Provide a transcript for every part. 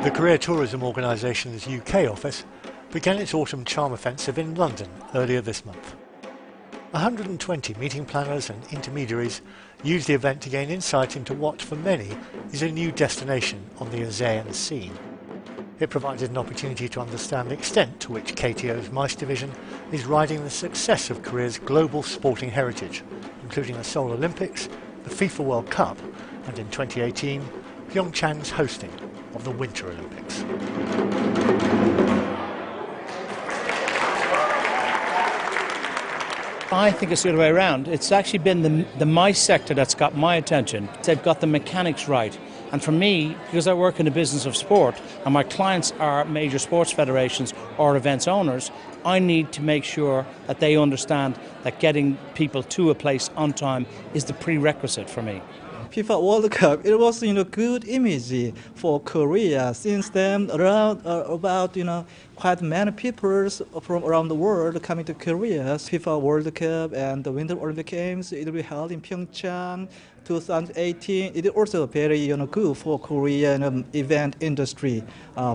The Career Tourism Organisation's UK office began its autumn charm offensive in London earlier this month. 120 meeting planners and intermediaries used the event to gain insight into what, for many, is a new destination on the ASEAN scene. It provided an opportunity to understand the extent to which KTO's MICE division is riding the success of Korea's global sporting heritage, including the Seoul Olympics, the FIFA World Cup, and in 2018, Pyeongchang's hosting of the Winter Olympics. I think it's the other way around. It's actually been the MICE sector that's got my attention. They've got the mechanics right. And for me, because I work in the business of sport and my clients are major sports federations or events owners, I need to make sure that they understand that getting people to a place on time is the prerequisite for me. FIFA World Cup, it was good image for Korea. Since then, around about quite many people from around the world coming to Korea. FIFA World Cup and the Winter Olympic Games, it will be held in Pyeongchang 2018. It is also very good for Korean event industry,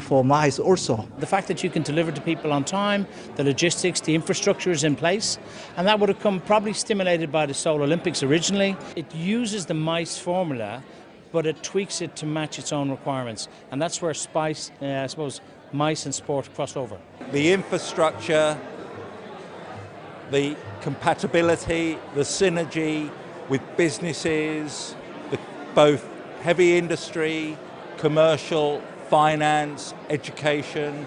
for MICE also. The fact that you can deliver to people on time, the logistics, the infrastructure is in place, and that would have come probably stimulated by the Seoul Olympics originally. It uses the MICE formula, but it tweaks it to match its own requirements, and that's where MICE and sport cross over. The infrastructure, the compatibility, the synergy with businesses, both heavy industry, commercial, finance, education,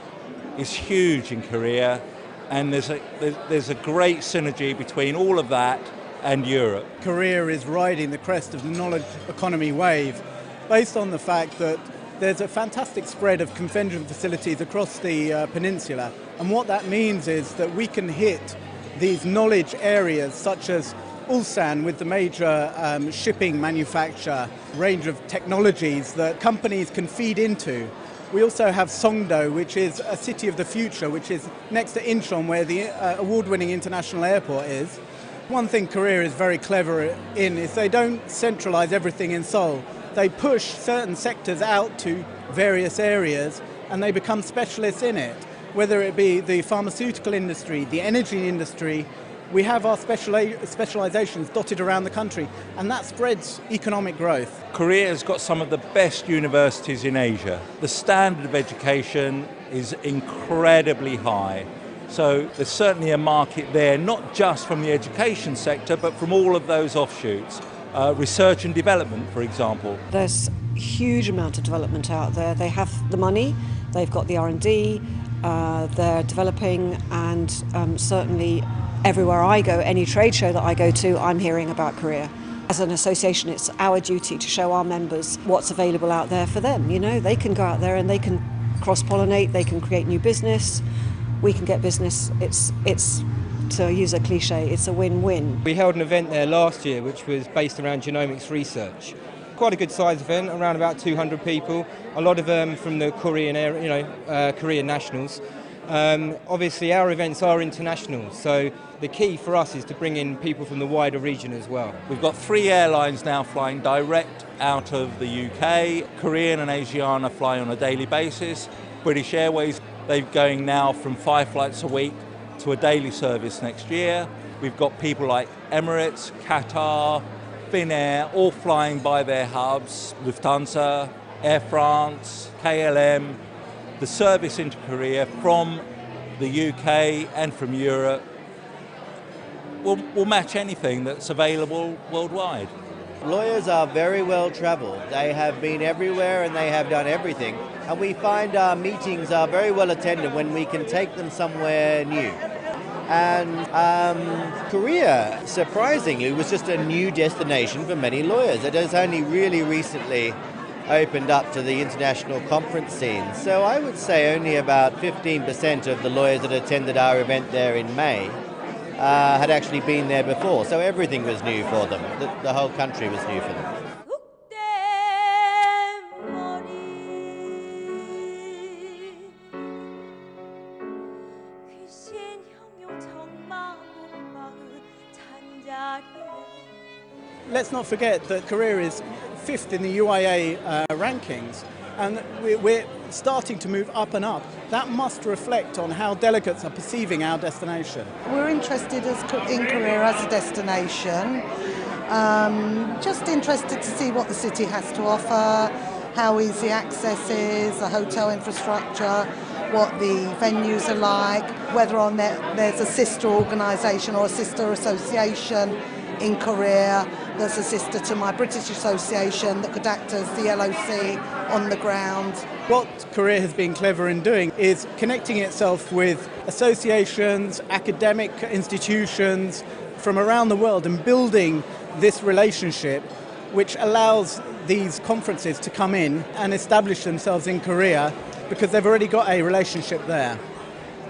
is huge in Korea, and there's a great synergy between all of that and Europe. Korea is riding the crest of the knowledge economy wave based on the fact that there's a fantastic spread of convention facilities across the peninsula, and what that means is that we can hit these knowledge areas such as Ulsan with the major shipping manufacturer, range of technologies that companies can feed into. We also have Songdo, which is a city of the future, which is next to Incheon, where the award-winning international airport is. One thing Korea is very clever in is they don't centralize everything in Seoul. They push certain sectors out to various areas and they become specialists in it, whether it be the pharmaceutical industry, the energy industry. We have our specializations dotted around the country, and that spreads economic growth. Korea has got some of the best universities in Asia. The standard of education is incredibly high. So there's certainly a market there, not just from the education sector, but from all of those offshoots. Research and development, for example. There's a huge amount of development out there. They have the money, they've got the R&D, they're developing, and certainly everywhere I go, any trade show that I go to, I'm hearing about Korea. As an association, it's our duty to show our members what's available out there for them. They can go out there and they can cross-pollinate, they can create new business, we can get business. It's to use a cliche, it's a win-win. We held an event there last year which was based around genomics research. Quite a good size event, around about 200 people, a lot of them from the Korean area, Korean nationals. Obviously our events are international, so the key for us is to bring in people from the wider region as well. We've got 3 airlines now flying direct out of the UK. Korean and Asiana fly on a daily basis. British Airways, they're going now from 5 flights a week to a daily service next year. We've got people like Emirates, Qatar, Finnair, all flying by their hubs, Lufthansa, Air France, KLM. The service into Korea from the UK and from Europe will match anything that's available worldwide. Lawyers are very well travelled. They have been everywhere and they have done everything. And we find our meetings are very well attended when we can take them somewhere new. And Korea, surprisingly, was just a new destination for many lawyers. It has only really recently opened up to the international conference scene. So I would say only about 15% of the lawyers that attended our event there in May had actually been there before. So everything was new for them. The whole country was new for them. Let's not forget that Korea is 5th in the UIA rankings, and we're starting to move up and up. That must reflect on how delegates are perceiving our destination. We're interested in Korea as a destination, just interested to see what the city has to offer, how easy access is, the hotel infrastructure, what the venues are like, whether on there's a sister organisation or a sister association in Korea that's a sister to my British association that could act as the LOC on the ground. What Korea has been clever in doing is connecting itself with associations, academic institutions from around the world and building this relationship which allows these conferences to come in and establish themselves in Korea because they've already got a relationship there.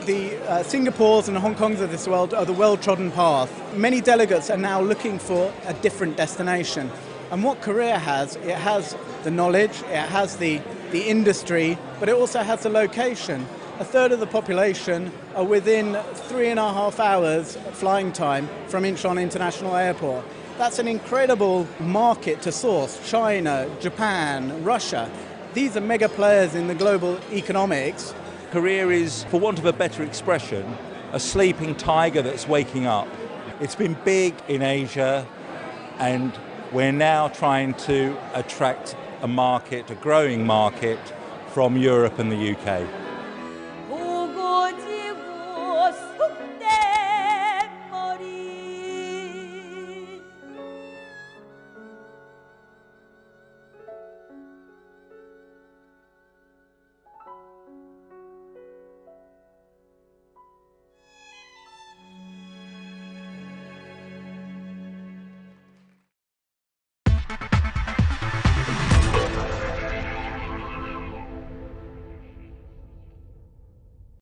The Singapores and Hong Kongs of this world are the well-trodden path. Many delegates are now looking for a different destination. And what Korea has, it has the knowledge, it has the industry, but it also has the location. A third of the population are within 3.5 hours flying time from Incheon International Airport. That's an incredible market to source. China, Japan, Russia. These are mega players in the global economics. Korea is, for want of a better expression, a sleeping tiger that's waking up. It's been big in Asia, and we're now trying to attract a market, a growing market, from Europe and the UK.